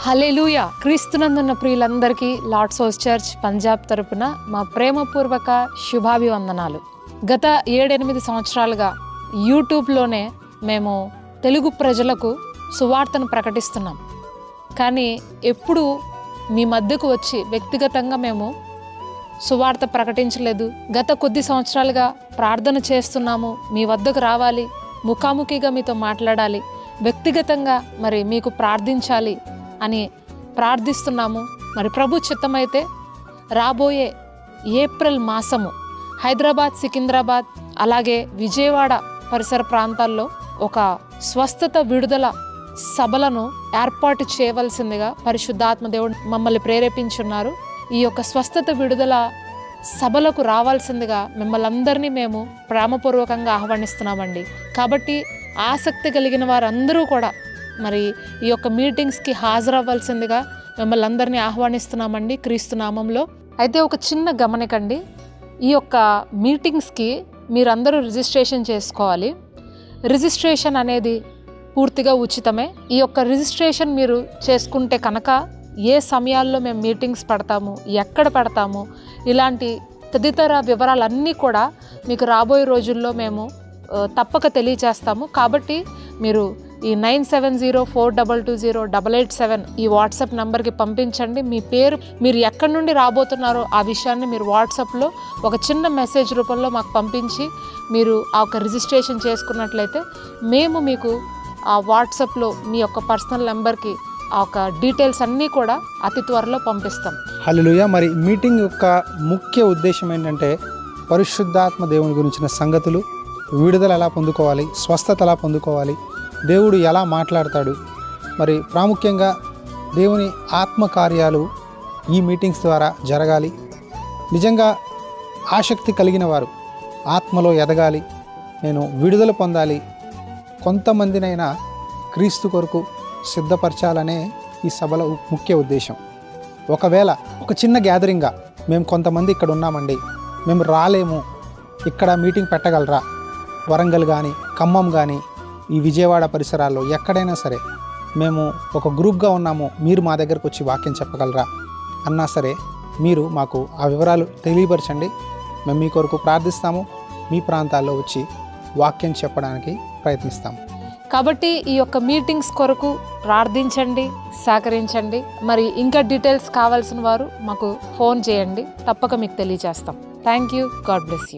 హల్లెలూయా. క్రీస్తునందున్న ప్రియులందరికీ Lord's house church Punjab తరపున మా ప్రేమపూర్వక శుభాభివందనాలు. గత 7-8 సంవత్సరాలుగా యూట్యూబ్లోనే మేము తెలుగు ప్రజలకు సువార్తను ప్రకటిస్తున్నాం. కానీ ఎప్పుడు మీ మధ్యకు వచ్చి వ్యక్తిగతంగా మేము సువార్త ప్రకటించలేదు. గత కొద్ది సంవత్సరాలుగా ప్రార్థన చేస్తున్నాము, మీ వద్దకు రావాలి, ముఖాముఖిగా మీతో మాట్లాడాలి, వ్యక్తిగతంగా మరి మీకు ప్రార్థించాలి అని ప్రార్థిస్తున్నాము. మరి ప్రభు చిత్తమైతే రాబోయే ఏప్రిల్ మాసము హైదరాబాద్, సికింద్రాబాద్ అలాగే విజయవాడ పరిసర ప్రాంతాల్లో ఒక స్వస్థత విడుదల సభలను ఏర్పాటు చేయవలసిందిగా పరిశుద్ధాత్మ దేవుడు మమ్మల్ని ప్రేరేపించున్నారు. ఈ యొక్క స్వస్థత విడుదల సభలకు రావాల్సిందిగా మిమ్మల్ని అందరినీ మేము ప్రేమపూర్వకంగా ఆహ్వానిస్తున్నామండి. కాబట్టి ఆసక్తి కలిగిన వారందరూ కూడా మరి ఈ యొక్క మీటింగ్స్కి హాజరవ్వాల్సిందిగా మిమ్మల్ని అందరినీ ఆహ్వానిస్తున్నామండి క్రీస్తు నామంలో. అయితే ఒక చిన్న గమనికండి, ఈ యొక్క మీటింగ్స్కి మీరందరూ రిజిస్ట్రేషన్ చేసుకోవాలి. రిజిస్ట్రేషన్ అనేది పూర్తిగా ఉచితమే. ఈ యొక్క రిజిస్ట్రేషన్ మీరు చేసుకుంటే కనుక ఏ సమయాల్లో మేము మీటింగ్స్ పెడతాము, ఎక్కడ పెడతాము, ఇలాంటి తదితర వివరాలన్నీ కూడా మీకు రాబోయే రోజుల్లో మేము తప్పక తెలియచేస్తాము. కాబట్టి మీరు ఈ 9704220887 ఈ వాట్సాప్ నెంబర్కి పంపించండి. మీ పేరు, మీరు ఎక్కడి నుండి రాబోతున్నారో ఆ విషయాన్ని మీరు వాట్సాప్లో ఒక చిన్న మెసేజ్ రూపంలో మాకు పంపించి మీరు ఆ యొక్క రిజిస్ట్రేషన్ చేసుకున్నట్లయితే మేము మీకు ఆ వాట్సాప్లో మీ యొక్క పర్సనల్ నెంబర్కి ఆ యొక్క డీటెయిల్స్ అన్నీ కూడా అతి త్వరలో పంపిస్తాం. హల్లెలూయా. మరి మీటింగ్ యొక్క ముఖ్య ఉద్దేశం ఏంటంటే పరిశుద్ధాత్మ దేవుని గురించిన సంగతులు, విడుదల ఎలా పొందుకోవాలి, స్వస్థత ఎలా పొందుకోవాలి, దేవుడు ఎలా మాట్లాడతాడు, మరి ప్రాముఖ్యంగా దేవుని ఆత్మకార్యాలు ఈ మీటింగ్స్ ద్వారా జరగాలి. నిజంగా ఆసక్తి కలిగిన వారు ఆత్మలో ఎదగాలి, నేను విడుదల పొందాలి, కొంతమందినైనా క్రీస్తు కొరకు సిద్ధపరచాలనే ఈ సభల ముఖ్య ఉద్దేశం. ఒకవేళ ఒక చిన్న గ్యాదరింగ్గా మేము కొంతమంది ఇక్కడ ఉన్నామండి, మేము రాలేము, ఇక్కడ మీటింగ్ పెట్టగలరా, వరంగల్ కానీ ఖమ్మం కానీ ఈ విజయవాడ పరిసరాల్లో ఎక్కడైనా సరే మేము ఒక గ్రూప్గా ఉన్నాము, మీరు మా దగ్గరకు వచ్చి వాక్యం చెప్పగలరా అన్నా సరే మీరు మాకు ఆ వివరాలు తెలియపరచండి. మేము మీ కొరకు ప్రార్థిస్తాము, మీ ప్రాంతాల్లో వచ్చి వాక్యం చెప్పడానికి ప్రయత్నిస్తాము. కాబట్టి ఈ యొక్క మీటింగ్స్ కొరకు ప్రార్థించండి, సహకరించండి. మరి ఇంకా డీటెయిల్స్ కావాల్సిన వారు మాకు ఫోన్ చేయండి, తప్పక మీకు తెలియజేస్తాం. Thank you. God bless you.